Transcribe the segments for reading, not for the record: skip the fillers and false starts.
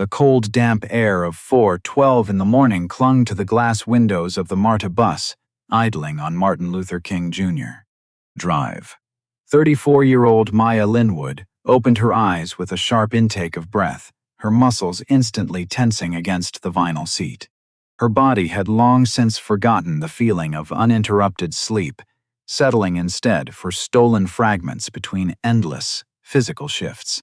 The cold, damp air of 4:12 in the morning clung to the glass windows of the MARTA bus, idling on Martin Luther King Jr. Drive. 34-year-old Maya Linwood opened her eyes with a sharp intake of breath, her muscles instantly tensing against the vinyl seat. Her body had long since forgotten the feeling of uninterrupted sleep, settling instead for stolen fragments between endless physical shifts.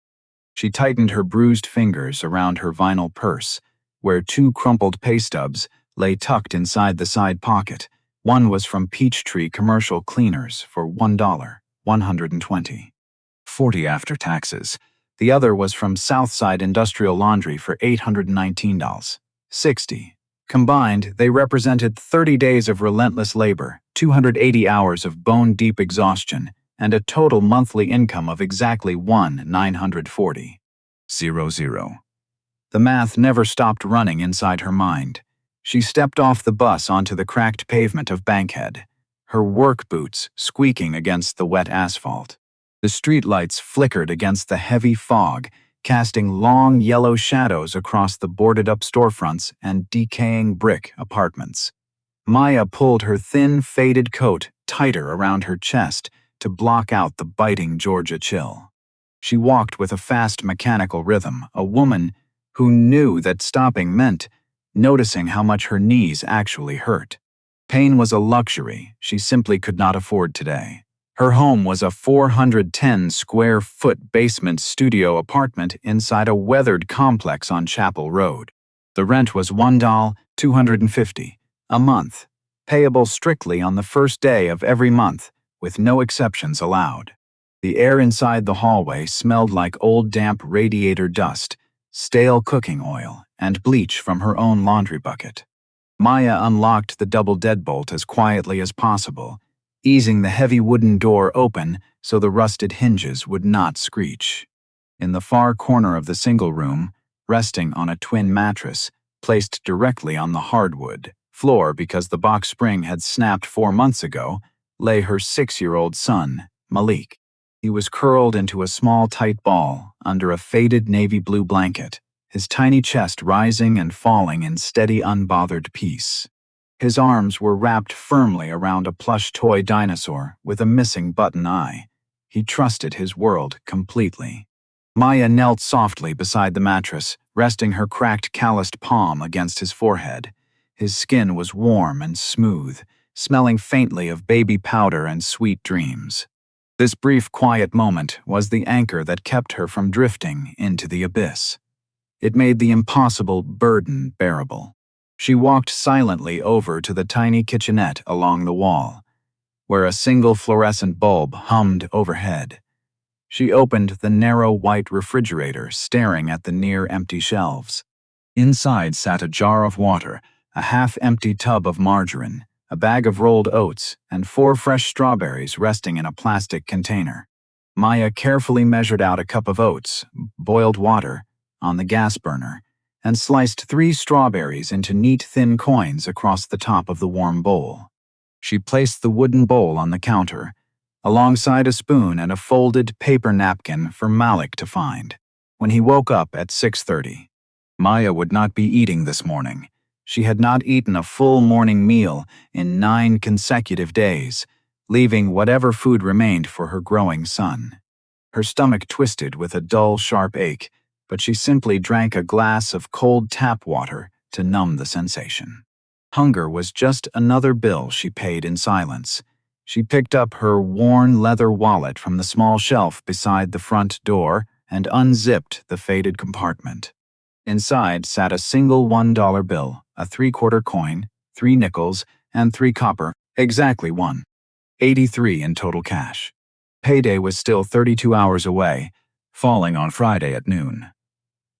She tightened her bruised fingers around her vinyl purse, where 2 crumpled pay stubs lay tucked inside the side pocket. One was from Peachtree Commercial Cleaners for $1.120.40 after taxes. The other was from Southside Industrial Laundry for $819.60. Combined, they represented 30 days of relentless labor, 280 hours of bone-deep exhaustion, and a total monthly income of exactly $1,940.00. The math never stopped running inside her mind. She stepped off the bus onto the cracked pavement of Bankhead, her work boots squeaking against the wet asphalt. The streetlights flickered against the heavy fog, casting long yellow shadows across the boarded-up storefronts and decaying brick apartments. Maya pulled her thin, faded coat tighter around her chest to block out the biting Georgia chill. She walked with a fast mechanical rhythm, a woman who knew that stopping meant noticing how much her knees actually hurt. Pain was a luxury she simply could not afford today. Her home was a 410-square-foot basement studio apartment inside a weathered complex on Chapel Road. The rent was $1.250 a month, payable strictly on the first day of every month, with no exceptions allowed. The air inside the hallway smelled like old damp radiator dust, stale cooking oil, and bleach from her own laundry bucket. Maya unlocked the double deadbolt as quietly as possible, easing the heavy wooden door open so the rusted hinges would not screech. In the far corner of the single room, resting on a twin mattress, placed directly on the hardwood floor because the box spring had snapped 4 months ago, lay her 6-year-old son, Malik. He was curled into a small, tight ball under a faded navy blue blanket, his tiny chest rising and falling in steady, unbothered peace. His arms were wrapped firmly around a plush toy dinosaur with a missing button eye. He trusted his world completely. Maya knelt softly beside the mattress, resting her cracked, calloused palm against his forehead. His skin was warm and smooth, smelling faintly of baby powder and sweet dreams. This brief, quiet moment was the anchor that kept her from drifting into the abyss. It made the impossible burden bearable. She walked silently over to the tiny kitchenette along the wall, where a single fluorescent bulb hummed overhead. She opened the narrow white refrigerator, staring at the near-empty shelves. Inside sat a jar of water, a half-empty tub of margarine, a bag of rolled oats, and 4 fresh strawberries resting in a plastic container. Maya carefully measured out a cup of oats, boiled water, on the gas burner, and sliced 3 strawberries into neat thin coins across the top of the warm bowl. She placed the wooden bowl on the counter, alongside a spoon and a folded paper napkin for Malik to find. When he woke up at 6:30, Maya would not be eating this morning. She had not eaten a full morning meal in 9 consecutive days, leaving whatever food remained for her growing son. Her stomach twisted with a dull, sharp ache, but she simply drank a glass of cold tap water to numb the sensation. Hunger was just another bill she paid in silence. She picked up her worn leather wallet from the small shelf beside the front door and unzipped the faded compartment. Inside sat a single $1 bill, a 3/4 coin, 3 nickels, and 3 copper, exactly $1.83 in total cash. Payday was still 32 hours away, falling on Friday at noon.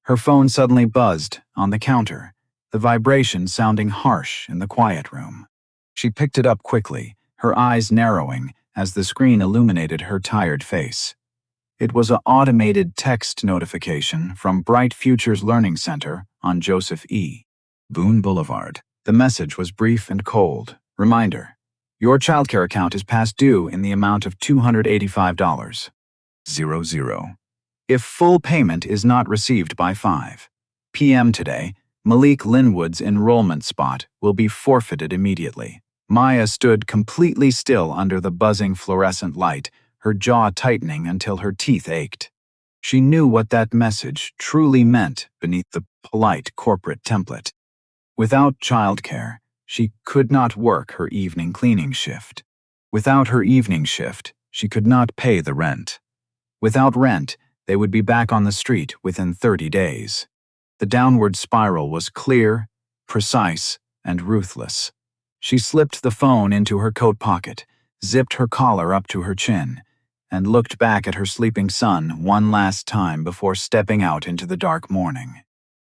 Her phone suddenly buzzed on the counter, the vibration sounding harsh in the quiet room. She picked it up quickly, her eyes narrowing as the screen illuminated her tired face. It was an automated text notification from Bright Futures Learning Center on Joseph E. Boone Boulevard. The message was brief and cold. Reminder: your childcare account is past due in the amount of $285.00. If full payment is not received by 5 p.m. today, Malik Linwood's enrollment spot will be forfeited immediately. Maya stood completely still under the buzzing fluorescent light, her jaw tightening until her teeth ached. She knew what that message truly meant beneath the polite corporate template. Without childcare, she could not work her evening cleaning shift. Without her evening shift, she could not pay the rent. Without rent, they would be back on the street within 30 days. The downward spiral was clear, precise, and ruthless. She slipped the phone into her coat pocket, zipped her collar up to her chin, and looked back at her sleeping son one last time before stepping out into the dark morning.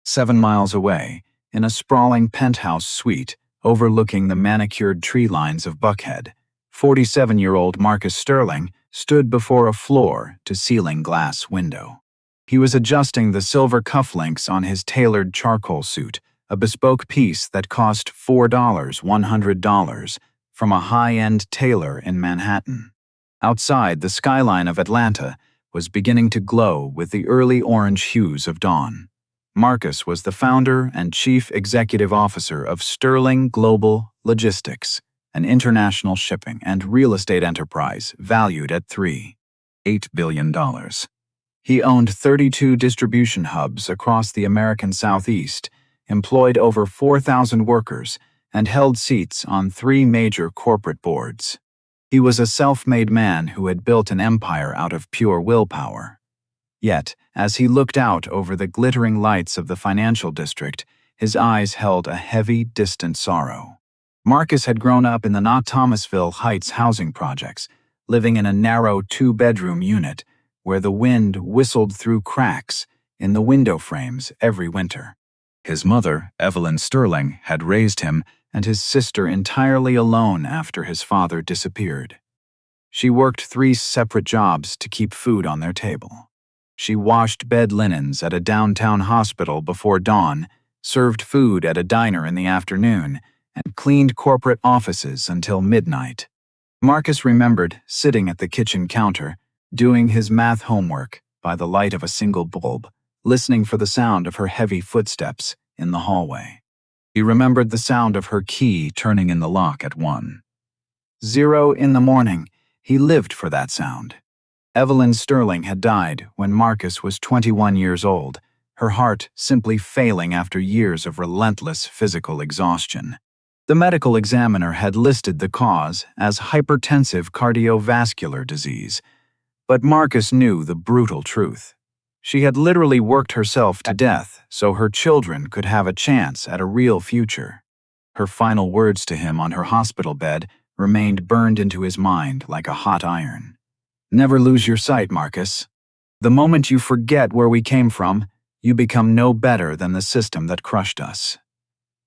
7 miles away, in a sprawling penthouse suite overlooking the manicured tree lines of Buckhead, 47-year-old Marcus Sterling stood before a floor-to-ceiling glass window. He was adjusting the silver cufflinks on his tailored charcoal suit, a bespoke piece that cost $100 from a high-end tailor in Manhattan. Outside, the skyline of Atlanta was beginning to glow with the early orange hues of dawn. Marcus was the founder and chief executive officer of Sterling Global Logistics, an international shipping and real estate enterprise valued at $3.8 billion. He owned 32 distribution hubs across the American Southeast, employed over 4,000 workers, and held seats on 3 major corporate boards. He was a self-made man who had built an empire out of pure willpower. Yet, as he looked out over the glittering lights of the financial district, his eyes held a heavy, distant sorrow. Marcus had grown up in the Not Thomasville Heights housing projects, living in a narrow 2-bedroom unit where the wind whistled through cracks in the window frames every winter. His mother, Evelyn Sterling, had raised him and his sister entirely alone after his father disappeared. She worked 3 separate jobs to keep food on their table. She washed bed linens at a downtown hospital before dawn, served food at a diner in the afternoon, and cleaned corporate offices until midnight. Marcus remembered sitting at the kitchen counter, doing his math homework by the light of a single bulb, listening for the sound of her heavy footsteps in the hallway. He remembered the sound of her key turning in the lock at 1:00 in the morning. He lived for that sound. Evelyn Sterling had died when Marcus was 21 years old, her heart simply failing after years of relentless physical exhaustion. The medical examiner had listed the cause as hypertensive cardiovascular disease, but Marcus knew the brutal truth. She had literally worked herself to death so her children could have a chance at a real future. Her final words to him on her hospital bed remained burned into his mind like a hot iron. "Never lose your sight, Marcus. The moment you forget where we came from, you become no better than the system that crushed us."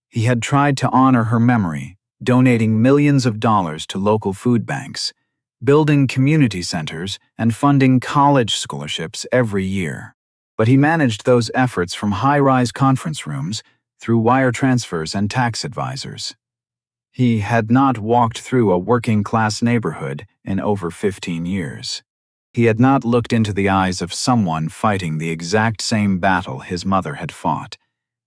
He had tried to honor her memory, donating millions of dollars to local food banks, building community centers, and funding college scholarships every year. But he managed those efforts from high-rise conference rooms through wire transfers and tax advisors. He had not walked through a working-class neighborhood in over 15 years. He had not looked into the eyes of someone fighting the exact same battle his mother had fought.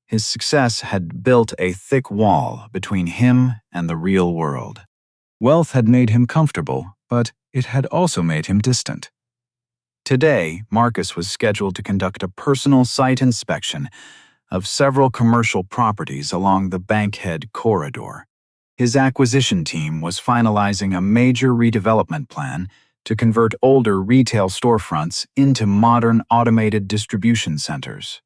His success had built a thick wall between him and the real world. Wealth had made him comfortable, but it had also made him distant. Today, Marcus was scheduled to conduct a personal site inspection of several commercial properties along the Bankhead corridor. His acquisition team was finalizing a major redevelopment plan to convert older retail storefronts into modern automated distribution centers.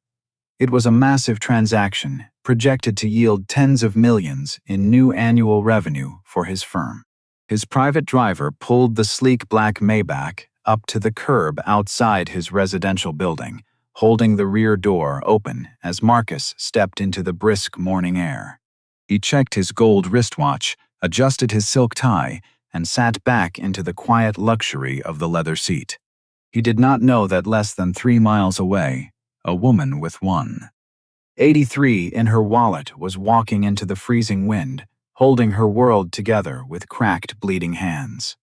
It was a massive transaction, projected to yield tens of millions in new annual revenue for his firm. His private driver pulled the sleek black Maybach up to the curb outside his residential building, holding the rear door open as Marcus stepped into the brisk morning air. He checked his gold wristwatch, adjusted his silk tie, and sat back into the quiet luxury of the leather seat. He did not know that less than 3 miles away, a woman with $1.83 in her wallet was walking into the freezing wind, holding her world together with cracked, bleeding hands.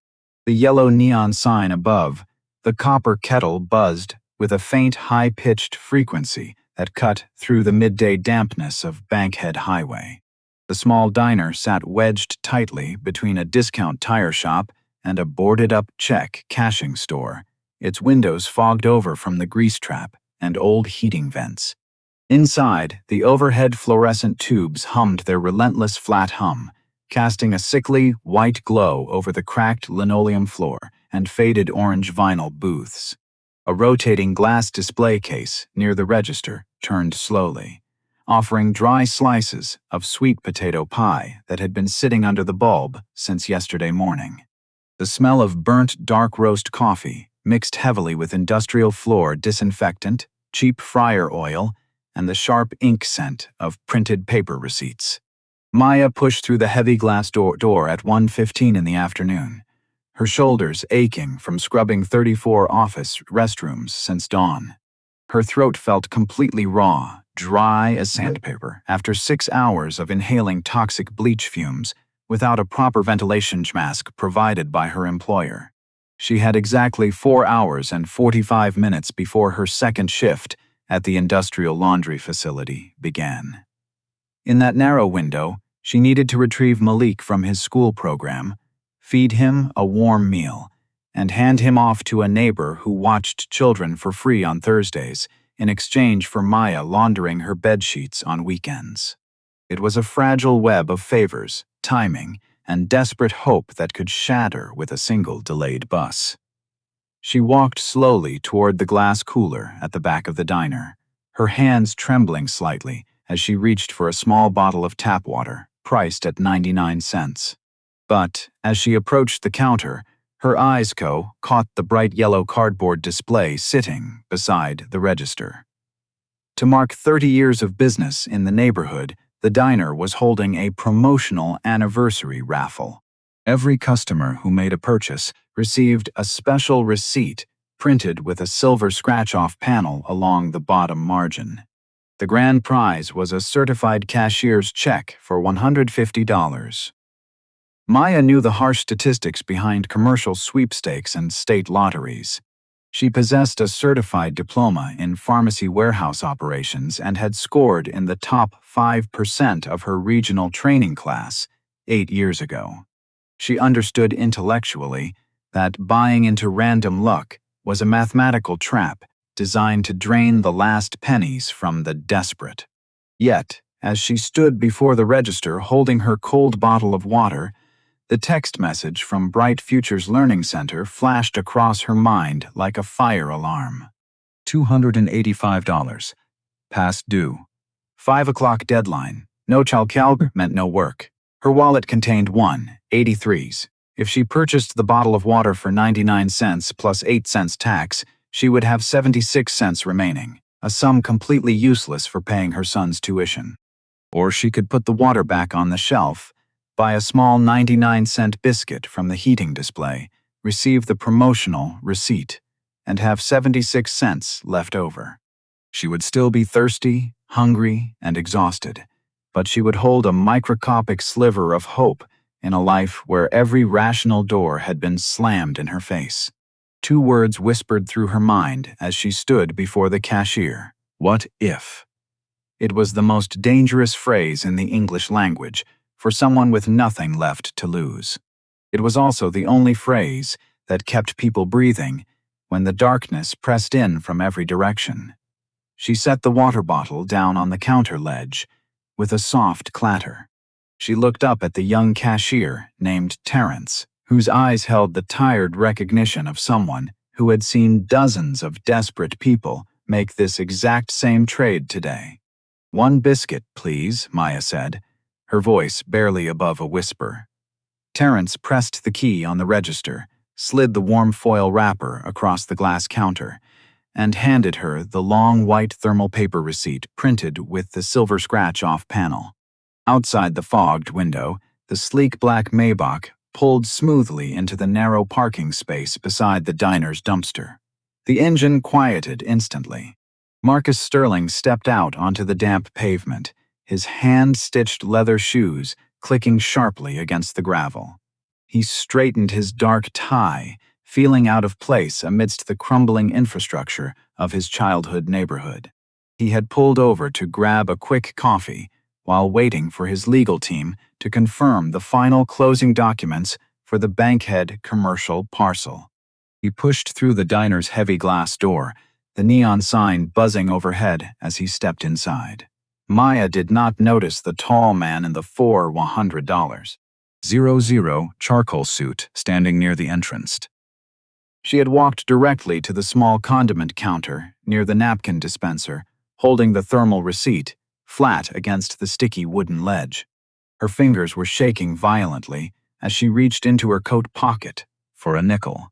The yellow neon sign above, the copper kettle buzzed with a faint, high-pitched frequency that cut through the midday dampness of Bankhead Highway. The small diner sat wedged tightly between a discount tire shop and a boarded-up check cashing store, its windows fogged over from the grease trap and old heating vents. Inside, the overhead fluorescent tubes hummed their relentless flat hum, casting a sickly, white glow over the cracked linoleum floor and faded orange vinyl booths. A rotating glass display case near the register turned slowly, offering dry slices of sweet potato pie that had been sitting under the bulb since yesterday morning. The smell of burnt dark roast coffee, mixed heavily with industrial floor disinfectant, cheap fryer oil, and the sharp ink scent of printed paper receipts. Maya pushed through the heavy glass door at 1:15 in the afternoon, her shoulders aching from scrubbing 34 office restrooms since dawn. Her throat felt completely raw, dry as sandpaper, after 6 hours of inhaling toxic bleach fumes without a proper ventilation mask provided by her employer. She had exactly 4 hours and 45 minutes before her second shift at the industrial laundry facility began. In that narrow window, she needed to retrieve Malik from his school program, feed him a warm meal, and hand him off to a neighbor who watched children for free on Thursdays in exchange for Maya laundering her bedsheets on weekends. It was a fragile web of favors, timing, and desperate hope that could shatter with a single delayed bus. She walked slowly toward the glass cooler at the back of the diner, her hands trembling slightly as she reached for a small bottle of tap water, priced at 99 cents. But as she approached the counter, her eyes caught the bright yellow cardboard display sitting beside the register. To mark 30 years of business in the neighborhood, the diner was holding a promotional anniversary raffle. Every customer who made a purchase received a special receipt printed with a silver scratch-off panel along the bottom margin. The grand prize was a certified cashier's check for $150. Maya knew the harsh statistics behind commercial sweepstakes and state lotteries. She possessed a certified diploma in pharmacy warehouse operations and had scored in the top 5% of her regional training class 8 years ago. She understood intellectually that buying into random luck was a mathematical trap designed to drain the last pennies from the desperate. Yet, as she stood before the register holding her cold bottle of water, the text message from Bright Futures Learning Center flashed across her mind like a fire alarm. $285. Past due. 5 o'clock deadline. No chalcalb meant no work. Her wallet contained 1.83s. If she purchased the bottle of water for 99 cents plus 8 cents tax, she would have 76 cents remaining, a sum completely useless for paying her son's tuition. Or she could put the water back on the shelf, buy a small 99-cent biscuit from the heating display, receive the promotional receipt, and have 76 cents left over. She would still be thirsty, hungry, and exhausted, but she would hold a microscopic sliver of hope in a life where every rational door had been slammed in her face. 2 words whispered through her mind as she stood before the cashier. What if? It was the most dangerous phrase in the English language for someone with nothing left to lose. It was also the only phrase that kept people breathing when the darkness pressed in from every direction. She set the water bottle down on the counter ledge with a soft clatter. She looked up at the young cashier named Terrence, whose eyes held the tired recognition of someone who had seen dozens of desperate people make this exact same trade today. 1 biscuit, please, Maya said, her voice barely above a whisper. Terrence pressed the key on the register, slid the warm foil wrapper across the glass counter, and handed her the long white thermal paper receipt printed with the silver scratch-off panel. Outside the fogged window, the sleek black Maybach pulled smoothly into the narrow parking space beside the diner's dumpster. The engine quieted instantly. Marcus Sterling stepped out onto the damp pavement, his hand-stitched leather shoes clicking sharply against the gravel. He straightened his dark tie, feeling out of place amidst the crumbling infrastructure of his childhood neighborhood. He had pulled over to grab a quick coffee while waiting for his legal team to confirm the final closing documents for the Bankhead commercial parcel. He pushed through the diner's heavy glass door, the neon sign buzzing overhead as he stepped inside. Maya did not notice the tall man in the $400 charcoal suit standing near the entrance. She had walked directly to the small condiment counter near the napkin dispenser, holding the thermal receipt flat against the sticky wooden ledge. Her fingers were shaking violently as she reached into her coat pocket for a nickel.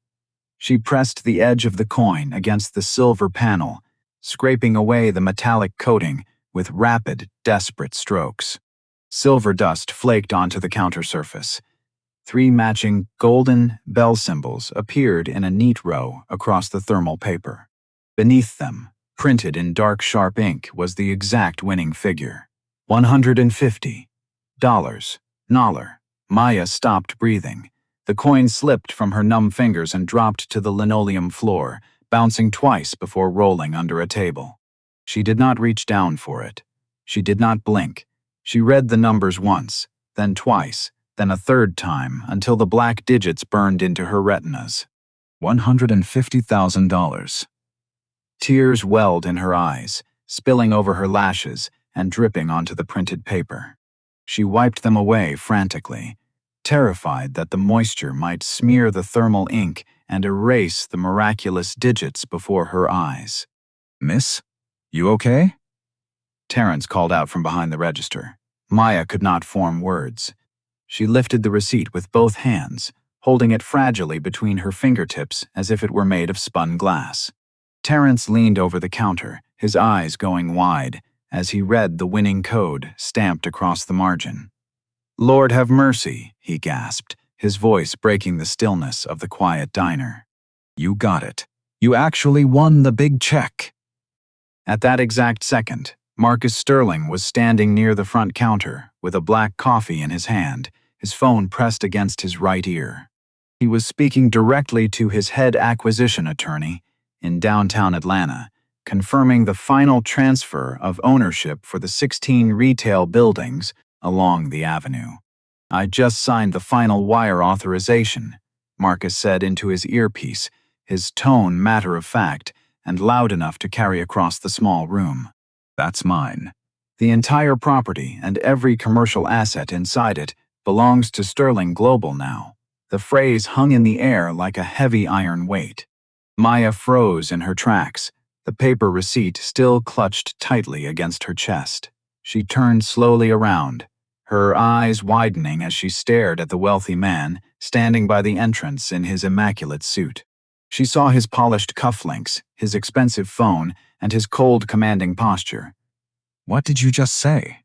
She pressed the edge of the coin against the silver panel, scraping away the metallic coating with rapid, desperate strokes. Silver dust flaked onto the counter surface. 3 matching golden bell symbols appeared in a neat row across the thermal paper. Beneath them, printed in dark, sharp ink, was the exact winning figure. $150. Naller. Maya stopped breathing. The coin slipped from her numb fingers and dropped to the linoleum floor, bouncing twice before rolling under a table. She did not reach down for it. She did not blink. She read the numbers once, then twice, then a third time, until the black digits burned into her retinas. $150,000. Tears welled in her eyes, spilling over her lashes and dripping onto the printed paper. She wiped them away frantically, terrified that the moisture might smear the thermal ink and erase the miraculous digits before her eyes. "Miss, you okay?" Terrence called out from behind the register. Maya could not form words. She lifted the receipt with both hands, holding it fragilely between her fingertips as if it were made of spun glass. Terrence leaned over the counter, his eyes going wide, as he read the winning code stamped across the margin. "Lord have mercy," he gasped, his voice breaking the stillness of the quiet diner. "You got it. You actually won the big check." At that exact second, Marcus Sterling was standing near the front counter with a black coffee in his hand, his phone pressed against his right ear. He was speaking directly to his head acquisition attorney in downtown Atlanta, confirming the final transfer of ownership for the 16 retail buildings along the avenue. "I just signed the final wire authorization," Marcus said into his earpiece, his tone matter-of-fact and loud enough to carry across the small room. "That's mine. The entire property and every commercial asset inside it belongs to Sterling Global now." The phrase hung in the air like a heavy iron weight. Maya froze in her tracks, the paper receipt still clutched tightly against her chest. She turned slowly around, her eyes widening as she stared at the wealthy man standing by the entrance in his immaculate suit. She saw his polished cufflinks, his expensive phone, and his cold, commanding posture. "What did you just say?"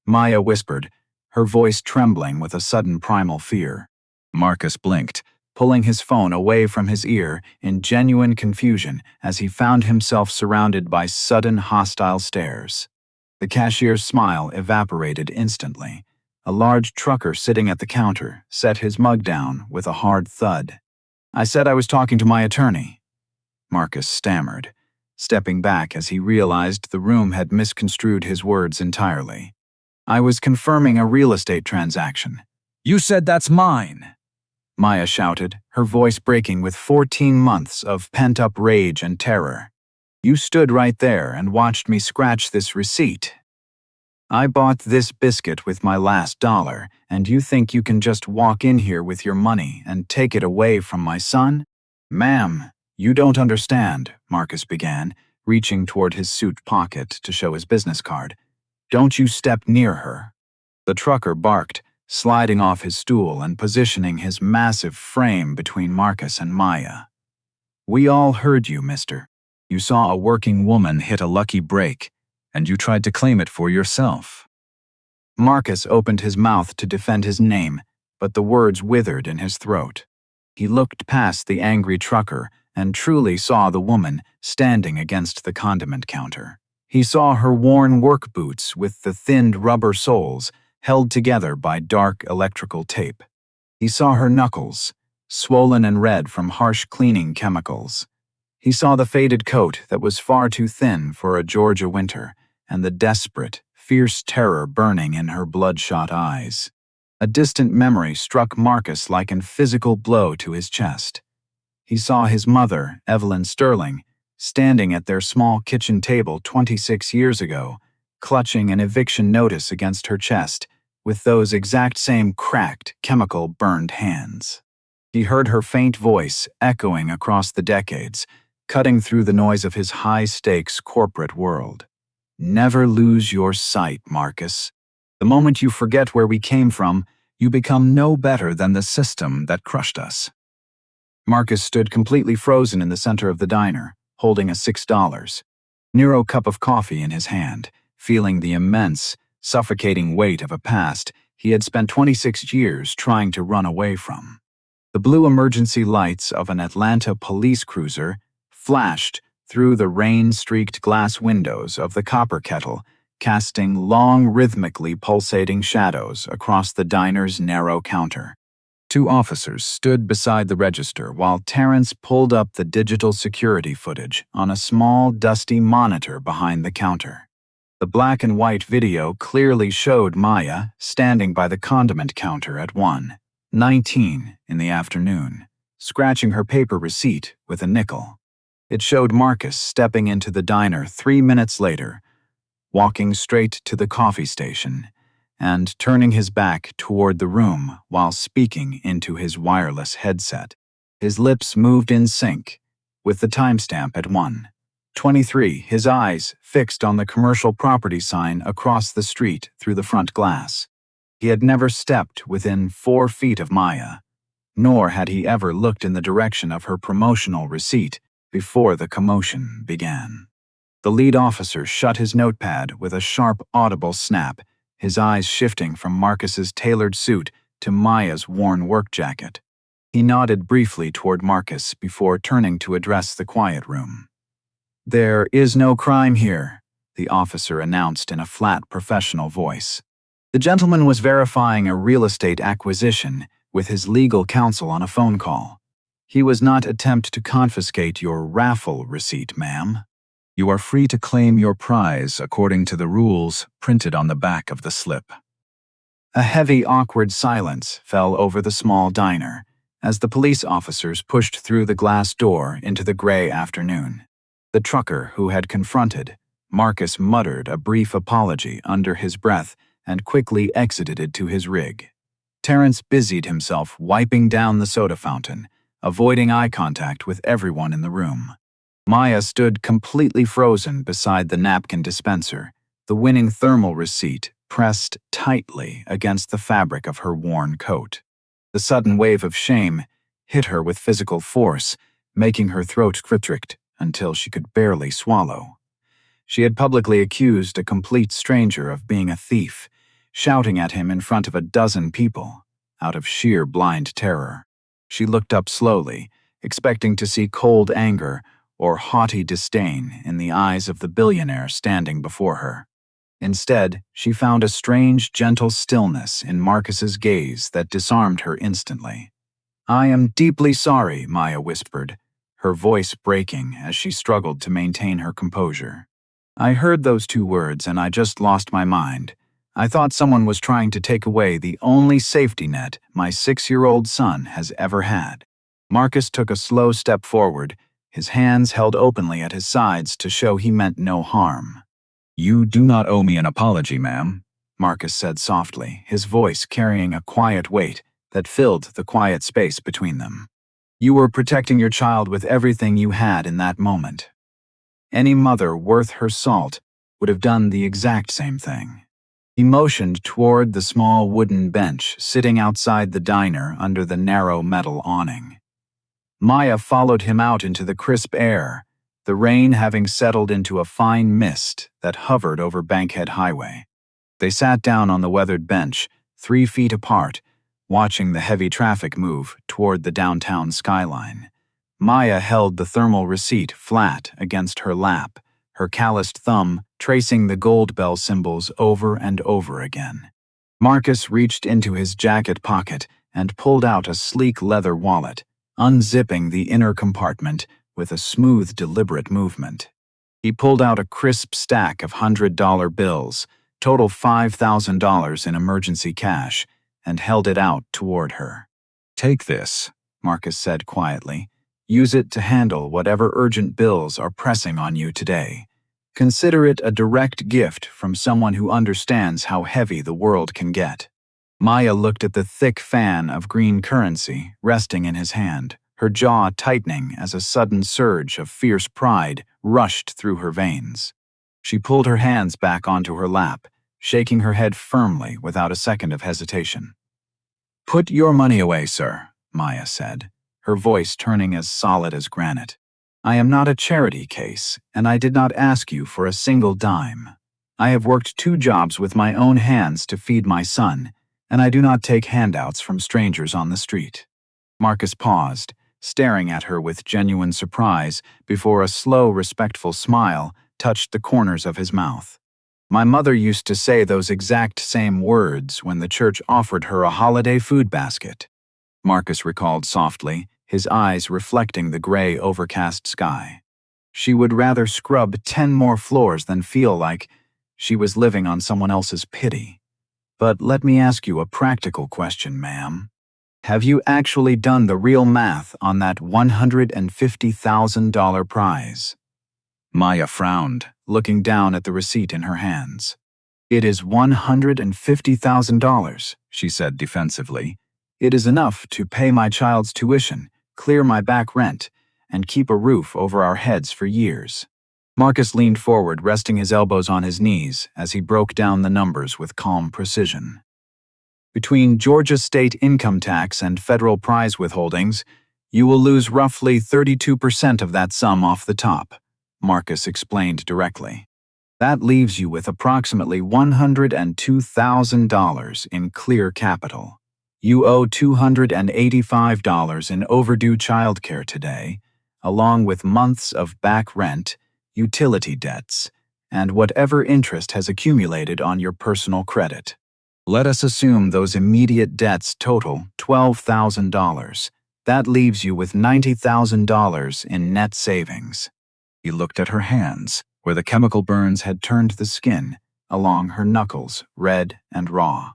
Maya whispered, her voice trembling with a sudden primal fear. Marcus blinked, pulling his phone away from his ear in genuine confusion as he found himself surrounded by sudden hostile stares. The cashier's smile evaporated instantly. A large trucker sitting at the counter set his mug down with a hard thud. "I said I was talking to my attorney," Marcus stammered, stepping back as he realized the room had misconstrued his words entirely. "I was confirming a real estate transaction." "You said that's mine," Maya shouted, her voice breaking with 14 months of pent-up rage and terror. "You stood right there and watched me scratch this receipt. I bought this biscuit with my last dollar, and you think you can just walk in here with your money and take it away from my son?" "Ma'am, you don't understand," Marcus began, reaching toward his suit pocket to show his business card. "Don't you step near her." The trucker barked, sliding off his stool and positioning his massive frame between Marcus and Maya. "We all heard you, mister. You saw a working woman hit a lucky break, and you tried to claim it for yourself." Marcus opened his mouth to defend his name, but the words withered in his throat. He looked past the angry trucker and truly saw the woman standing against the condiment counter. He saw her worn work boots with the thinned rubber soles held together by dark electrical tape. He saw her knuckles, swollen and red from harsh cleaning chemicals. He saw the faded coat that was far too thin for a Georgia winter, and the desperate, fierce terror burning in her bloodshot eyes. A distant memory struck Marcus like a physical blow to his chest. He saw his mother, Evelyn Sterling, standing at their small kitchen table 26 years ago, clutching an eviction notice against her chest, with those exact same cracked, chemical-burned hands. He heard her faint voice echoing across the decades, cutting through the noise of his high-stakes corporate world. Never lose your sight, Marcus. The moment you forget where we came from, you become no better than the system that crushed us. Marcus stood completely frozen in the center of the diner, holding a $6 Nero cup of coffee in his hand, feeling the immense, suffocating weight of a past he had spent 26 years trying to run away from. The blue emergency lights of an Atlanta police cruiser flashed through the rain-streaked glass windows of the copper kettle, casting long, rhythmically pulsating shadows across the diner's narrow counter. Two officers stood beside the register while Terrence pulled up the digital security footage on a small, dusty monitor behind the counter. The black and white video clearly showed Maya standing by the condiment counter at 1:19 in the afternoon, scratching her paper receipt with a nickel. It showed Marcus stepping into the diner 3 minutes later, walking straight to the coffee station, and turning his back toward the room while speaking into his wireless headset. His lips moved in sync, with the timestamp at 1:23, his eyes fixed on the commercial property sign across the street through the front glass. He had never stepped within 4 feet of Maya, nor had he ever looked in the direction of her promotional receipt before the commotion began. The lead officer shut his notepad with a sharp, audible snap, his eyes shifting from Marcus's tailored suit to Maya's worn work jacket. He nodded briefly toward Marcus before turning to address the quiet room. "There is no crime here," the officer announced in a flat, professional voice. The gentleman was verifying a real estate acquisition with his legal counsel on a phone call. "He was not attempt to confiscate your raffle receipt, ma'am. You are free to claim your prize according to the rules printed on the back of the slip." A heavy, awkward silence fell over the small diner as the police officers pushed through the glass door into the gray afternoon. The trucker who had confronted Marcus muttered a brief apology under his breath and quickly exited to his rig. Terrence busied himself wiping down the soda fountain, avoiding eye contact with everyone in the room. Maya stood completely frozen beside the napkin dispenser, the winning thermal receipt pressed tightly against the fabric of her worn coat. The sudden wave of shame hit her with physical force, making her throat constrict until she could barely swallow. She had publicly accused a complete stranger of being a thief, shouting at him in front of a dozen people, out of sheer blind terror. She looked up slowly, expecting to see cold anger or haughty disdain in the eyes of the billionaire standing before her. Instead, she found a strange, gentle stillness in Marcus's gaze that disarmed her instantly. "I am deeply sorry," Maya whispered, her voice breaking as she struggled to maintain her composure. "I heard those 2 words and I just lost my mind. I thought someone was trying to take away the only safety net my 6-year-old son has ever had." Marcus took a slow step forward, his hands held openly at his sides to show he meant no harm. "You do not owe me an apology, ma'am," Marcus said softly, his voice carrying a quiet weight that filled the quiet space between them. "You were protecting your child with everything you had in that moment. Any mother worth her salt would have done the exact same thing." He motioned toward the small wooden bench sitting outside the diner under the narrow metal awning. Maya followed him out into the crisp air, the rain having settled into a fine mist that hovered over Bankhead Highway. They sat down on the weathered bench, 3 feet apart, watching the heavy traffic move toward the downtown skyline. Maya held the thermal receipt flat against her lap, her calloused thumb tracing the gold bell symbols over and over again. Marcus reached into his jacket pocket and pulled out a sleek leather wallet, unzipping the inner compartment, with a smooth, deliberate movement. He pulled out a crisp stack of $100 bills, total $5,000 in emergency cash, and held it out toward her. "Take this," Marcus said quietly. "Use it to handle whatever urgent bills are pressing on you today. Consider it a direct gift from someone who understands how heavy the world can get." Maya looked at the thick fan of green currency resting in his hand, her jaw tightening as a sudden surge of fierce pride rushed through her veins. She pulled her hands back onto her lap, shaking her head firmly without a second of hesitation. "Put your money away, sir," Maya said, her voice turning as solid as granite. "I am not a charity case, and I did not ask you for a single dime. I have worked 2 jobs with my own hands to feed my son, and I do not take handouts from strangers on the street." Marcus paused, staring at her with genuine surprise before a slow, respectful smile touched the corners of his mouth. "My mother used to say those exact same words when the church offered her a holiday food basket," Marcus recalled softly, his eyes reflecting the gray, overcast sky. "She would rather scrub 10 more floors than feel like she was living on someone else's pity. But let me ask you a practical question, ma'am. Have you actually done the real math on that $150,000 prize?" Maya frowned, looking down at the receipt in her hands. "It is $150,000, she said defensively. "It is enough to pay my child's tuition, clear my back rent, and keep a roof over our heads for years." Marcus leaned forward, resting his elbows on his knees as he broke down the numbers with calm precision. "Between Georgia state income tax and federal prize withholdings, you will lose roughly 32% of that sum off the top," Marcus explained directly. "That leaves you with approximately $102,000 in clear capital. You owe $285 in overdue childcare today, along with months of back rent, utility debts, and whatever interest has accumulated on your personal credit. Let us assume those immediate debts total $12,000. That leaves you with $90,000 in net savings." He looked at her hands, where the chemical burns had turned the skin, along her knuckles, red and raw.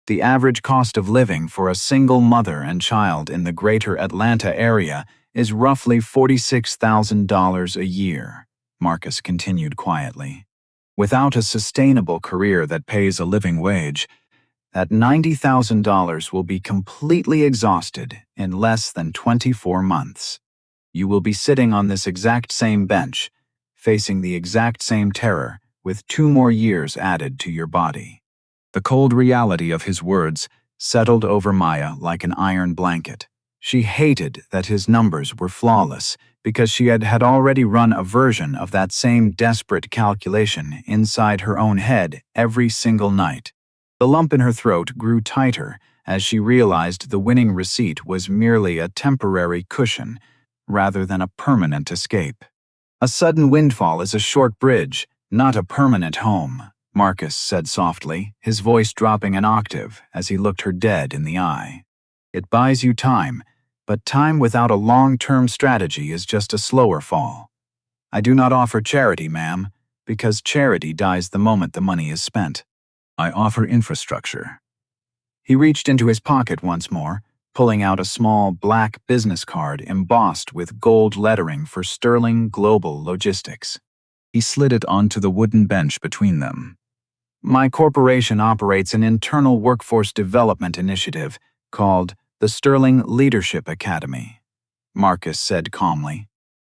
"The average cost of living for a single mother and child in the greater Atlanta area is roughly $46,000 a year," Marcus continued quietly. "Without a sustainable career that pays a living wage, that $90,000 will be completely exhausted in less than 24 months. You will be sitting on this exact same bench, facing the exact same terror, with 2 more years added to your body." The cold reality of his words settled over Maya like an iron blanket. She hated that his numbers were flawless, because she had already run a version of that same desperate calculation inside her own head every single night. The lump in her throat grew tighter as she realized the winning receipt was merely a temporary cushion rather than a permanent escape. "A sudden windfall is a short bridge, not a permanent home," Marcus said softly, his voice dropping an octave as he looked her dead in the eye. "It buys you time, but time without a long-term strategy is just a slower fall. I do not offer charity, ma'am, because charity dies the moment the money is spent. I offer infrastructure." He reached into his pocket once more, pulling out a small black business card embossed with gold lettering for Sterling Global Logistics. He slid it onto the wooden bench between them. "My corporation operates an internal workforce development initiative called the Sterling Leadership Academy," Marcus said calmly.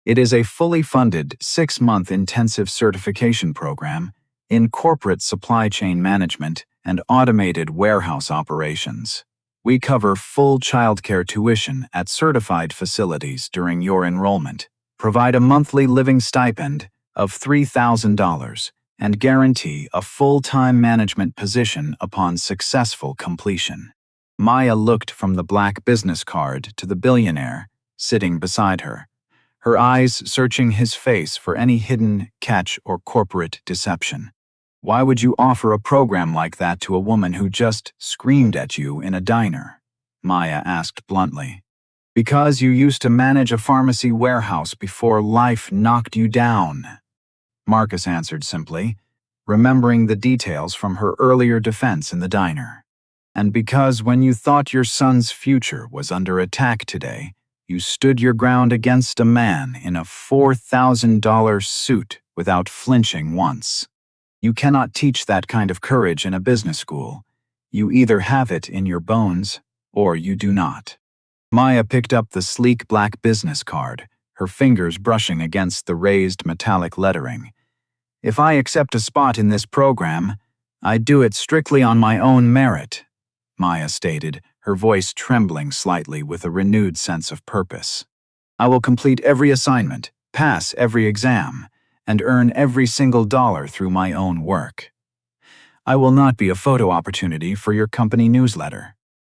"It is a fully funded 6-month intensive certification program in corporate supply chain management and automated warehouse operations. We cover full childcare tuition at certified facilities during your enrollment, provide a monthly living stipend of $3,000, and guarantee a full-time management position upon successful completion." Maya looked from the black business card to the billionaire sitting beside her, her eyes searching his face for any hidden catch or corporate deception. "Why would you offer a program like that to a woman who just screamed at you in a diner?" Maya asked bluntly. Because you used to manage a pharmacy warehouse before life knocked you down, Marcus answered simply, remembering the details from her earlier defense in the diner. And because when you thought your son's future was under attack today, you stood your ground against a man in a $4,000 suit without flinching once. You cannot teach that kind of courage in a business school. You either have it in your bones, or you do not. Maya picked up the sleek black business card, her fingers brushing against the raised metallic lettering. If I accept a spot in this program, I do it strictly on my own merit, Maya stated, her voice trembling slightly with a renewed sense of purpose. I will complete every assignment, pass every exam, and earn every single dollar through my own work. I will not be a photo opportunity for your company newsletter.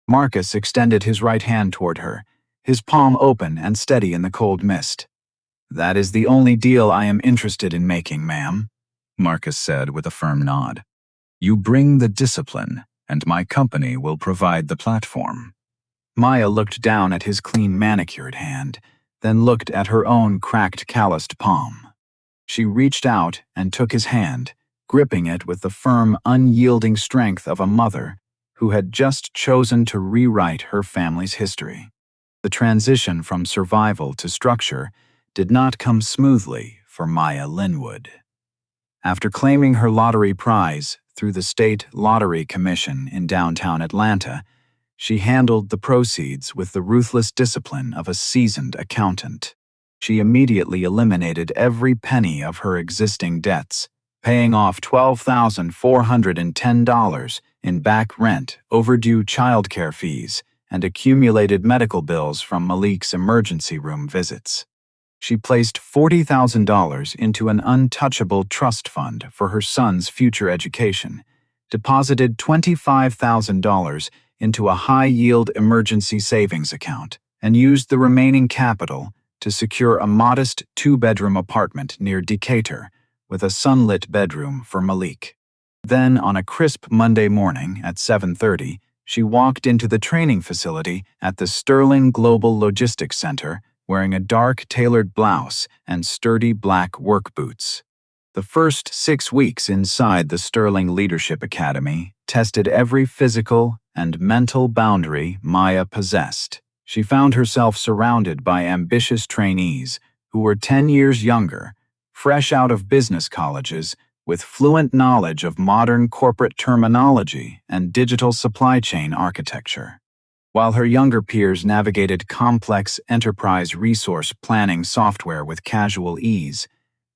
Marcus extended his right hand toward her, his palm open and steady in the cold mist. That is the only deal I am interested in making, ma'am, Marcus said with a firm nod. You bring the discipline, and my company will provide the platform. Maya looked down at his clean manicured hand, then looked at her own cracked, calloused palm. She reached out and took his hand, gripping it with the firm, unyielding strength of a mother who had just chosen to rewrite her family's history. The transition from survival to structure did not come smoothly for Maya Linwood. After claiming her lottery prize through the State Lottery Commission in downtown Atlanta, she handled the proceeds with the ruthless discipline of a seasoned accountant. She immediately eliminated every penny of her existing debts, paying off $12,410 in back rent, overdue childcare fees, and accumulated medical bills from Malik's emergency room visits. She placed $40,000 into an untouchable trust fund for her son's future education, deposited $25,000 into a high-yield emergency savings account, and used the remaining capital to secure a modest two-bedroom apartment near Decatur with a sunlit bedroom for Malik. Then, on a crisp Monday morning at 7:30, she walked into the training facility at the Sterling Global Logistics Center wearing a dark tailored blouse and sturdy black work boots. The first 6 weeks inside the Sterling Leadership Academy tested every physical and mental boundary Maya possessed. She found herself surrounded by ambitious trainees who were 10 years younger, fresh out of business colleges, with fluent knowledge of modern corporate terminology and digital supply chain architecture. While her younger peers navigated complex enterprise resource planning software with casual ease,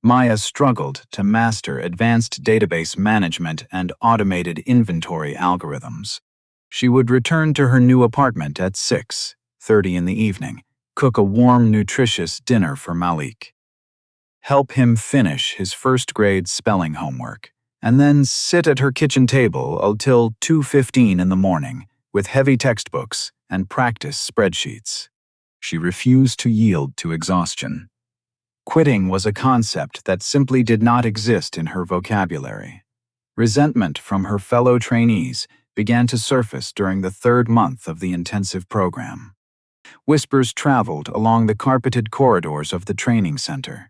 Maya struggled to master advanced database management and automated inventory algorithms. She would return to her new apartment at 6:30 in the evening, cook a warm, nutritious dinner for Malik, help him finish his first-grade spelling homework, and then sit at her kitchen table until 2:15 in the morning with heavy textbooks and practice spreadsheets. She refused to yield to exhaustion. Quitting was a concept that simply did not exist in her vocabulary. Resentment from her fellow trainees began to surface during the third month of the intensive program. Whispers traveled along the carpeted corridors of the training center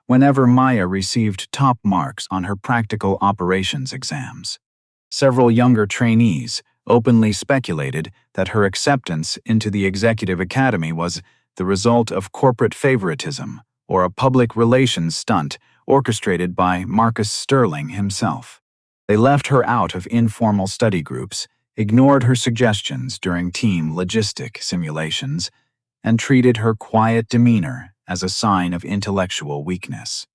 whenever Maya received top marks on her practical operations exams. Several younger trainees openly speculated that her acceptance into the Executive Academy was the result of corporate favoritism or a public relations stunt orchestrated by Marcus Sterling himself. They left her out of informal study groups, ignored her suggestions during team logistic simulations, and treated her quiet demeanor as a sign of intellectual weakness.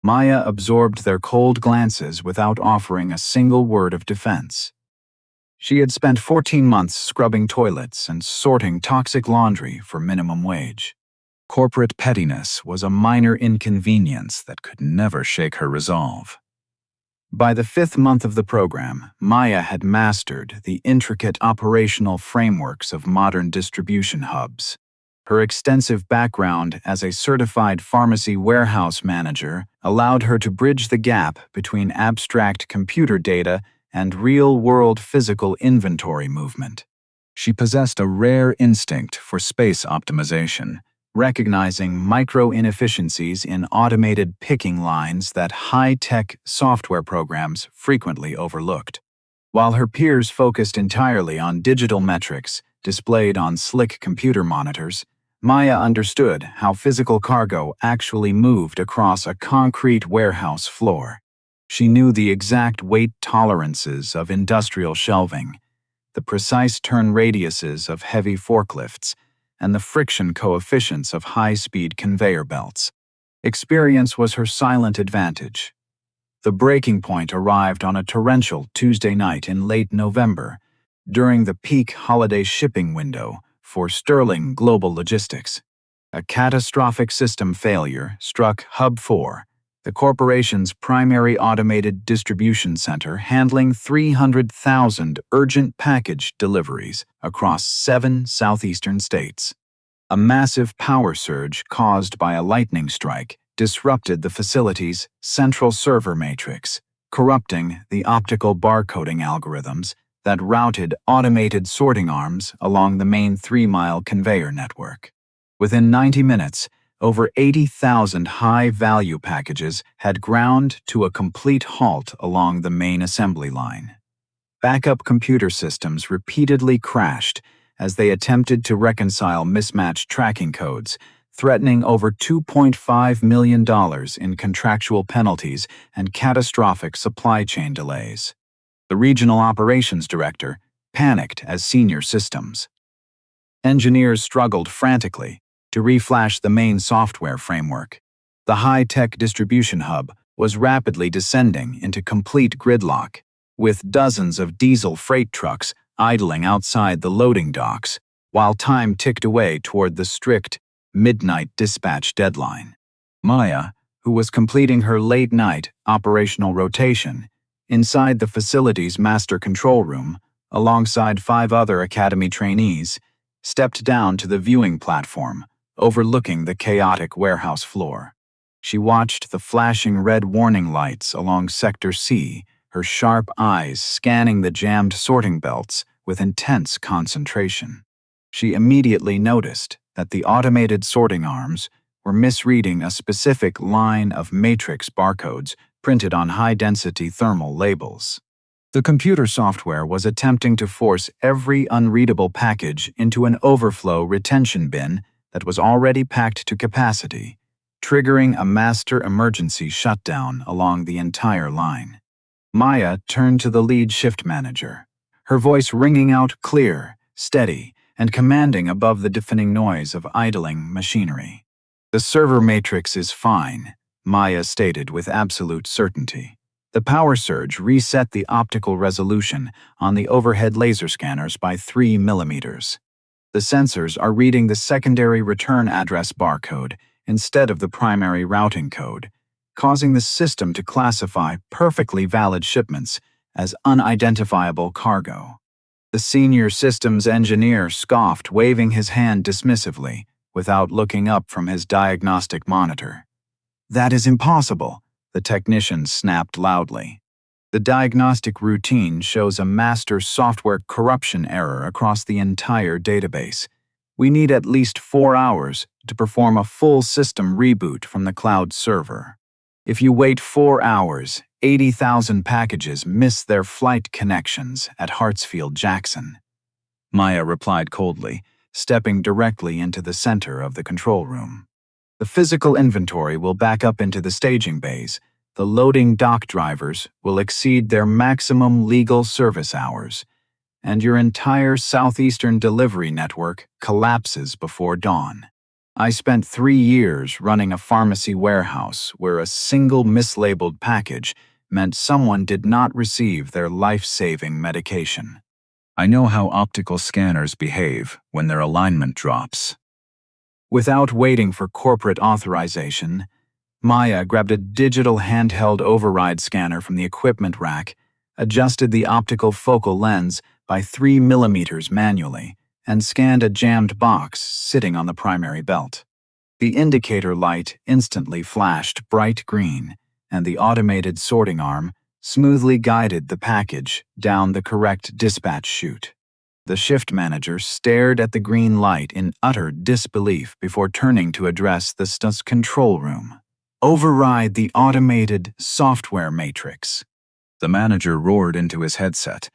Maya absorbed their cold glances without offering a single word of defense. She had spent 14 months scrubbing toilets and sorting toxic laundry for minimum wage. Corporate pettiness was a minor inconvenience that could never shake her resolve. By the 5th month of the program, Maya had mastered the intricate operational frameworks of modern distribution hubs. Her extensive background as a certified pharmacy warehouse manager allowed her to bridge the gap between abstract computer data and real-world physical inventory movement. She possessed a rare instinct for space optimization, recognizing micro-inefficiencies in automated picking lines that high-tech software programs frequently overlooked. While her peers focused entirely on digital metrics displayed on slick computer monitors, Maya understood how physical cargo actually moved across a concrete warehouse floor. She knew the exact weight tolerances of industrial shelving, the precise turn radiuses of heavy forklifts, and the friction coefficients of high-speed conveyor belts. Experience was her silent advantage. The breaking point arrived on a torrential Tuesday night in late November, during the peak holiday shipping window for Sterling Global Logistics. A catastrophic system failure struck Hub 4, the corporation's primary automated distribution center handling 300,000 urgent package deliveries across 7 southeastern states. A massive power surge caused by a lightning strike disrupted the facility's central server matrix, corrupting the optical barcoding algorithms that routed automated sorting arms along the main 3-mile conveyor network. Within 90 minutes, over 80,000 high-value packages had ground to a complete halt along the main assembly line. Backup computer systems repeatedly crashed as they attempted to reconcile mismatched tracking codes, threatening over $2.5 million in contractual penalties and catastrophic supply chain delays. The regional operations director panicked as senior systems. Engineers struggled frantically to reflash the main software framework. The high-tech distribution hub was rapidly descending into complete gridlock, with dozens of diesel freight trucks idling outside the loading docks, while time ticked away toward the strict midnight dispatch deadline. Maya, who was completing her late-night operational rotation inside the facility's master control room, alongside 5 other academy trainees, stepped down to the viewing platform overlooking the chaotic warehouse floor. She watched the flashing red warning lights along Sector C, her sharp eyes scanning the jammed sorting belts with intense concentration. She immediately noticed that the automated sorting arms were misreading a specific line of matrix barcodes printed on high-density thermal labels. The computer software was attempting to force every unreadable package into an overflow retention bin that was already packed to capacity, triggering a master emergency shutdown along the entire line. Maya turned to the lead shift manager, her voice ringing out clear, steady, and commanding above the deafening noise of idling machinery. "The server matrix is fine," Maya stated with absolute certainty. The power surge reset the optical resolution on the overhead laser scanners by 3 millimeters. The sensors are reading the secondary return address barcode instead of the primary routing code, causing the system to classify perfectly valid shipments as unidentifiable cargo. The senior systems engineer scoffed, waving his hand dismissively, without looking up from his diagnostic monitor. "That is impossible," the technician snapped loudly. "The diagnostic routine shows a master software corruption error across the entire database. We need at least 4 hours to perform a full system reboot from the cloud server. If you wait 4 hours, 80,000 packages miss their flight connections at Hartsfield-Jackson." Maya replied coldly, stepping directly into the center of the control room. "The physical inventory will back up into the staging bays. The loading dock drivers will exceed their maximum legal service hours, and your entire southeastern delivery network collapses before dawn. I spent 3 years running a pharmacy warehouse where a single mislabeled package meant someone did not receive their life-saving medication. I know how optical scanners behave when their alignment drops." Without waiting for corporate authorization, Maya grabbed a digital handheld override scanner from the equipment rack, adjusted the optical focal lens by 3 millimeters manually, and scanned a jammed box sitting on the primary belt. The indicator light instantly flashed bright green, and the automated sorting arm smoothly guided the package down the correct dispatch chute. The shift manager stared at the green light in utter disbelief before turning to address the STUS control room. "Override the automated software matrix," the manager roared into his headset.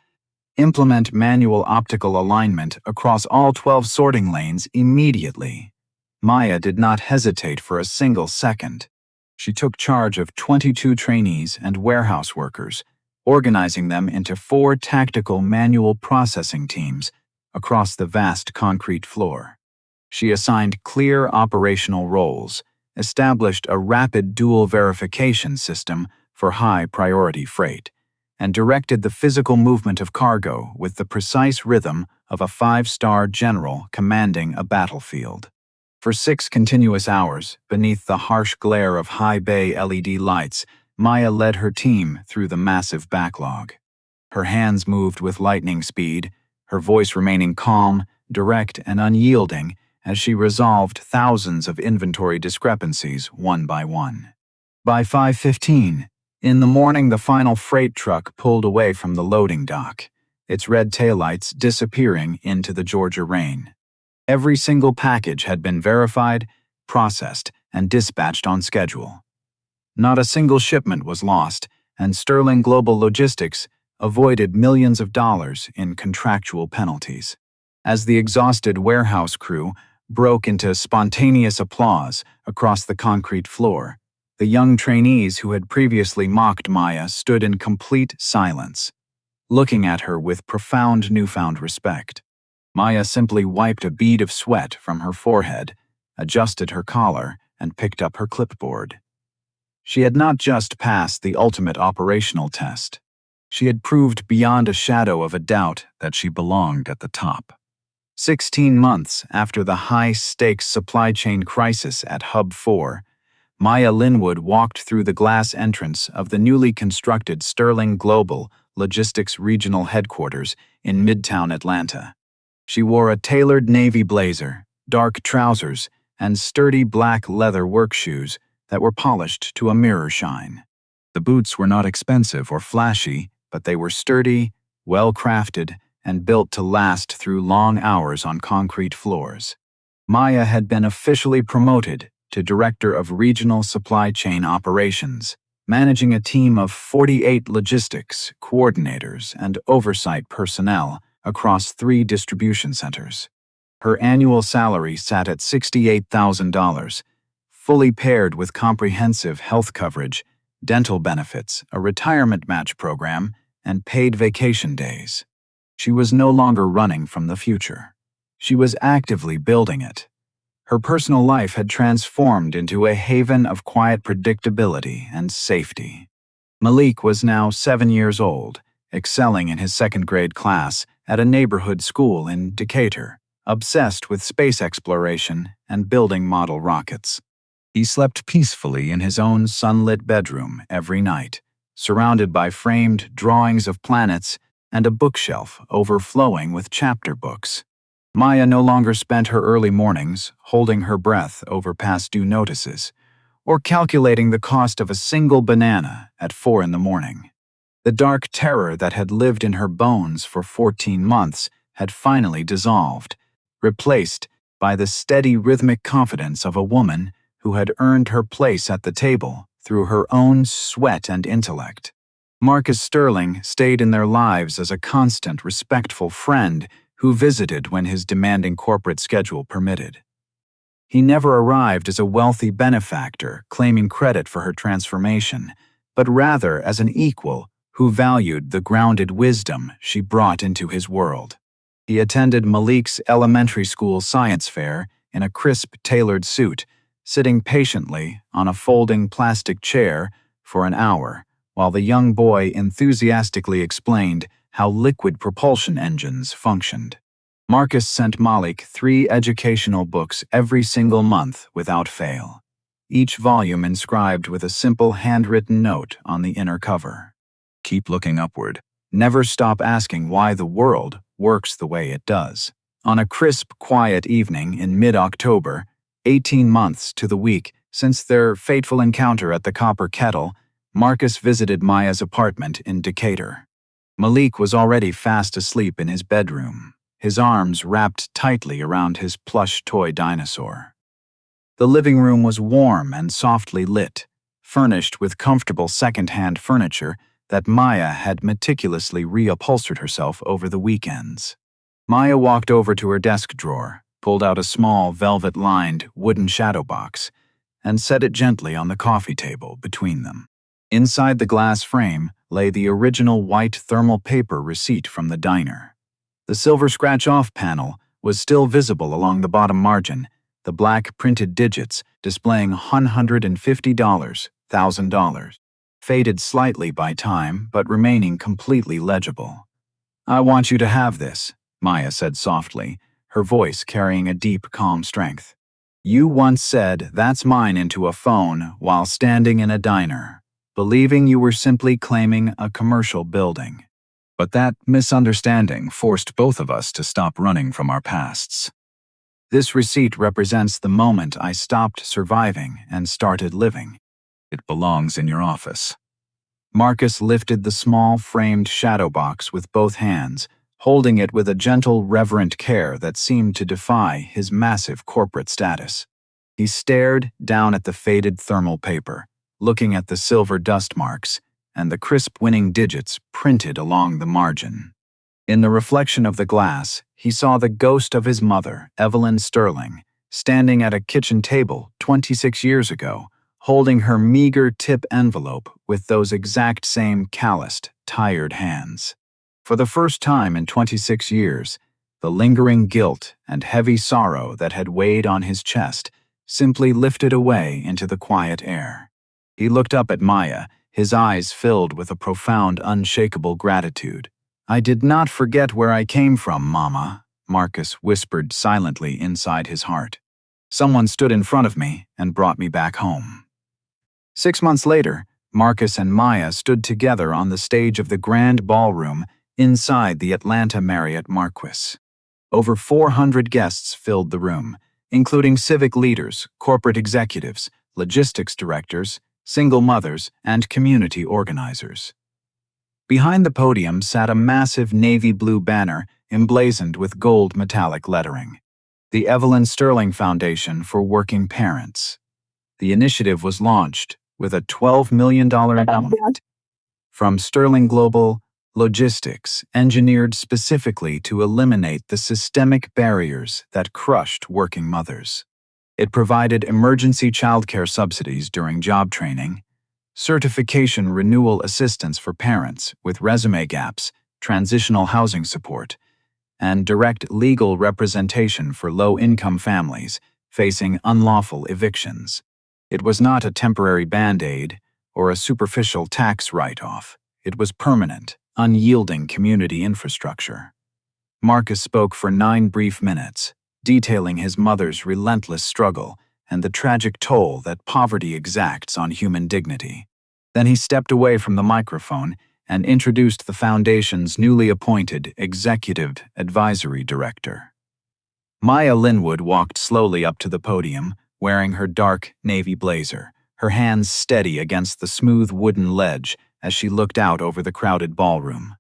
"Implement manual optical alignment across all 12 sorting lanes immediately." Maya did not hesitate for a single second. She took charge of 22 trainees and warehouse workers, organizing them into 4 tactical manual processing teams across the vast concrete floor. She assigned clear operational roles, established a rapid dual verification system for high-priority freight, and directed the physical movement of cargo with the precise rhythm of a 5-star general commanding a battlefield. For 6 continuous hours, beneath the harsh glare of high-bay LED lights, Maya led her team through the massive backlog. Her hands moved with lightning speed, her voice remaining calm, direct, and unyielding as she resolved thousands of inventory discrepancies one by one. By 5:15 in the morning, the final freight truck pulled away from the loading dock, its red taillights disappearing into the Georgia rain. Every single package had been verified, processed, and dispatched on schedule. Not a single shipment was lost, and Sterling Global Logistics avoided millions of dollars in contractual penalties. As the exhausted warehouse crew broke into spontaneous applause across the concrete floor, the young trainees who had previously mocked Maya stood in complete silence, looking at her with profound newfound respect. Maya simply wiped a bead of sweat from her forehead, adjusted her collar, and picked up her clipboard. She had not just passed the ultimate operational test. She had proved beyond a shadow of a doubt that she belonged at the top. 16 months after the high-stakes supply chain crisis at Hub 4, Maya Linwood walked through the glass entrance of the newly constructed Sterling Global Logistics Regional Headquarters in Midtown Atlanta. She wore a tailored navy blazer, dark trousers, and sturdy black leather work shoes that were polished to a mirror shine. The boots were not expensive or flashy, but they were sturdy, well-crafted, and built to last through long hours on concrete floors. Maya had been officially promoted to Director of Regional Supply Chain Operations, managing a team of 48 logistics coordinators and oversight personnel across 3 distribution centers. Her annual salary sat at $68,000, fully paired with comprehensive health coverage, dental benefits, a retirement match program, and paid vacation days. She was no longer running from the future. She was actively building it. Her personal life had transformed into a haven of quiet predictability and safety. Malik was now 7 years old, excelling in his 2nd grade class at a neighborhood school in Decatur, obsessed with space exploration and building model rockets. He slept peacefully in his own sunlit bedroom every night, surrounded by framed drawings of planets and a bookshelf overflowing with chapter books. Maya no longer spent her early mornings holding her breath over past due notices, or calculating the cost of a single banana at 4 in the morning. The dark terror that had lived in her bones for 14 months had finally dissolved, replaced by the steady rhythmic confidence of a woman who had earned her place at the table through her own sweat and intellect. Marcus Sterling stayed in their lives as a constant, respectful friend who visited when his demanding corporate schedule permitted. He never arrived as a wealthy benefactor claiming credit for her transformation, but rather as an equal who valued the grounded wisdom she brought into his world. He attended Malik's elementary school science fair in a crisp, tailored suit, sitting patiently on a folding plastic chair for an hour, while the young boy enthusiastically explained how liquid propulsion engines functioned. Marcus sent Malik 3 educational books every single month without fail, each volume inscribed with a simple handwritten note on the inner cover. Keep looking upward. Never stop asking why the world works the way it does. On a crisp, quiet evening in mid-October, 18 months to the week since their fateful encounter at the Copper Kettle, Marcus visited Maya's apartment in Decatur. Malik was already fast asleep in his bedroom, his arms wrapped tightly around his plush toy dinosaur. The living room was warm and softly lit, furnished with comfortable second-hand furniture that Maya had meticulously reupholstered herself over the weekends. Maya walked over to her desk drawer, pulled out a small velvet-lined wooden shadow box, and set it gently on the coffee table between them. Inside the glass frame lay the original white thermal paper receipt from the diner. The silver scratch-off panel was still visible along the bottom margin, the black printed digits displaying $150, $1,000, faded slightly by time but remaining completely legible. "I want you to have this," Maya said softly, her voice carrying a deep, calm strength. "You once said, 'That's mine,' into a phone while standing in a diner, believing you were simply claiming a commercial building. But that misunderstanding forced both of us to stop running from our pasts. This receipt represents the moment I stopped surviving and started living. It belongs in your office." Marcus lifted the small framed shadow box with both hands, holding it with a gentle, reverent care that seemed to defy his massive corporate status. He stared down at the faded thermal paper, looking at the silver dust marks and the crisp winning digits printed along the margin. In the reflection of the glass, he saw the ghost of his mother, Evelyn Sterling, standing at a kitchen table 26 years ago, holding her meager tip envelope with those exact same calloused, tired hands. For the first time in 26 years, the lingering guilt and heavy sorrow that had weighed on his chest simply lifted away into the quiet air. He looked up at Maya, his eyes filled with a profound, unshakable gratitude. "I did not forget where I came from, Mama," Marcus whispered silently inside his heart. "Someone stood in front of me and brought me back home." 6 months later, Marcus and Maya stood together on the stage of the grand ballroom inside the Atlanta Marriott Marquis. Over 400 guests filled the room, including civic leaders, corporate executives, logistics directors, single mothers, and community organizers. Behind the podium sat a massive navy blue banner emblazoned with gold metallic lettering. The Evelyn Sterling Foundation for Working Parents. The initiative was launched with a $12 million endowment from Sterling Global Logistics, engineered specifically to eliminate the systemic barriers that crushed working mothers. It provided emergency childcare subsidies during job training, certification renewal assistance for parents with resume gaps, transitional housing support, and direct legal representation for low-income families facing unlawful evictions. It was not a temporary band-aid or a superficial tax write-off. It was permanent, unyielding community infrastructure. Marcus spoke for 9 brief minutes, detailing his mother's relentless struggle and the tragic toll that poverty exacts on human dignity. Then he stepped away from the microphone and introduced the foundation's newly appointed Executive Advisory Director. Maya Linwood walked slowly up to the podium, wearing her dark navy blazer, her hands steady against the smooth wooden ledge as she looked out over the crowded ballroom.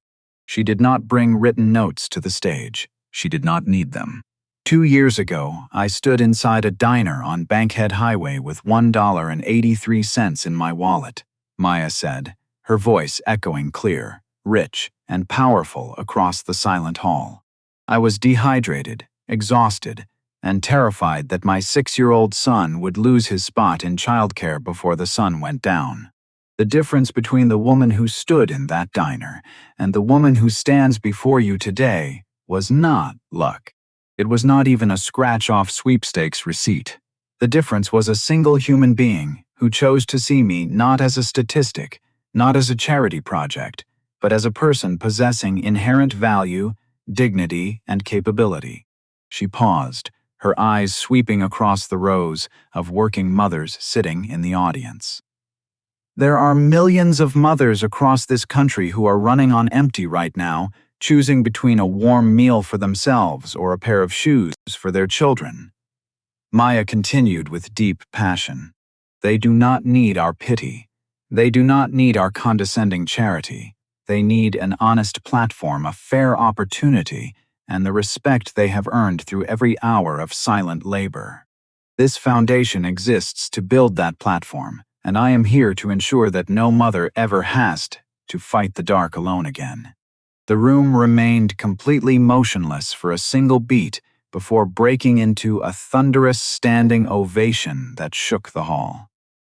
She did not bring written notes to the stage. She did not need them. 2 years ago, I stood inside a diner on Bankhead Highway with $1.83 in my wallet, Maya said, her voice echoing clear, rich, and powerful across the silent hall. I was dehydrated, exhausted, and terrified that my 6-year-old son would lose his spot in childcare before the sun went down. The difference between the woman who stood in that diner and the woman who stands before you today was not luck. It was not even a scratch-off sweepstakes receipt. The difference was a single human being who chose to see me not as a statistic, not as a charity project, but as a person possessing inherent value, dignity, and capability. She paused, her eyes sweeping across the rows of working mothers sitting in the audience. There are millions of mothers across this country who are running on empty right now, choosing between a warm meal for themselves or a pair of shoes for their children. Maya continued with deep passion. They do not need our pity. They do not need our condescending charity. They need an honest platform, a fair opportunity, and the respect they have earned through every hour of silent labor. This foundation exists to build that platform, and I am here to ensure that no mother ever has to fight the dark alone again. The room remained completely motionless for a single beat before breaking into a thunderous standing ovation that shook the hall.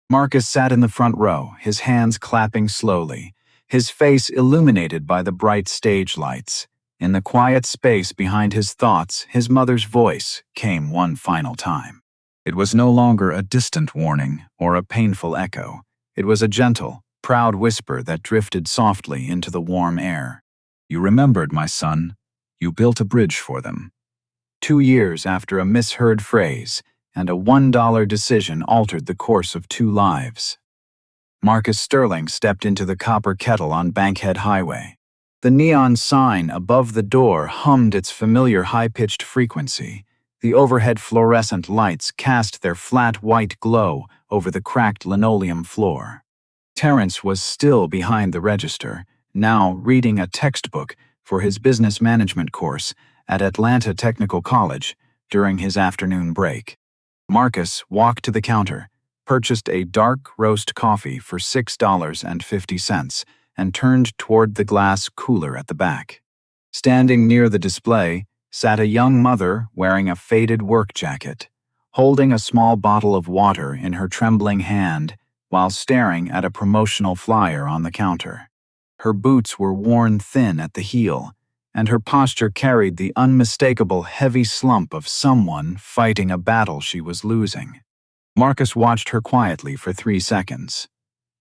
Marcus sat in the front row, his hands clapping slowly, his face illuminated by the bright stage lights. In the quiet space behind his thoughts, his mother's voice came one final time. It was no longer a distant warning or a painful echo. It was a gentle, proud whisper that drifted softly into the warm air. "You remembered, my son. You built a bridge for them." 2 years after a misheard phrase and a $1 decision altered the course of 2 lives. Marcus Sterling stepped into the copper kettle on Bankhead Highway. The neon sign above the door hummed its familiar high-pitched frequency. The overhead fluorescent lights cast their flat white glow over the cracked linoleum floor. Terrence was still behind the register, now reading a textbook for his business management course at Atlanta Technical College during his afternoon break. Marcus walked to the counter, purchased a dark roast coffee for $6.50, and turned toward the glass cooler at the back. Standing near the display sat a young mother wearing a faded work jacket, holding a small bottle of water in her trembling hand while staring at a promotional flyer on the counter. Her boots were worn thin at the heel, and her posture carried the unmistakable heavy slump of someone fighting a battle she was losing. Marcus watched her quietly for 3 seconds.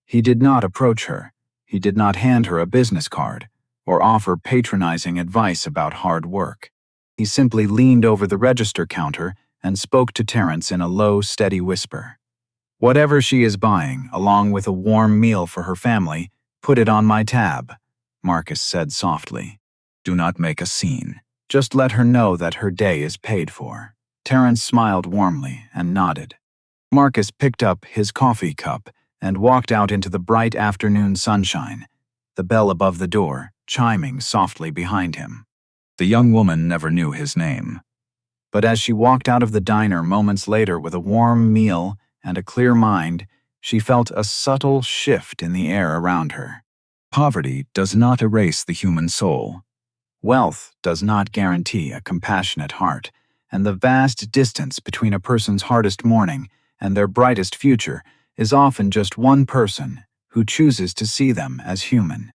He did not approach her. He did not hand her a business card or offer patronizing advice about hard work. He simply leaned over the register counter and spoke to Terrence in a low, steady whisper. "Whatever she is buying, along with a warm meal for her family, put it on my tab," Marcus said softly. "Do not make a scene. Just let her know that her day is paid for." Terrence smiled warmly and nodded. Marcus picked up his coffee cup and walked out into the bright afternoon sunshine, the bell above the door chiming softly behind him. The young woman never knew his name. But as she walked out of the diner moments later with a warm meal and a clear mind, she felt a subtle shift in the air around her. Poverty does not erase the human soul. Wealth does not guarantee a compassionate heart, and the vast distance between a person's hardest morning and their brightest future is often just one person who chooses to see them as human.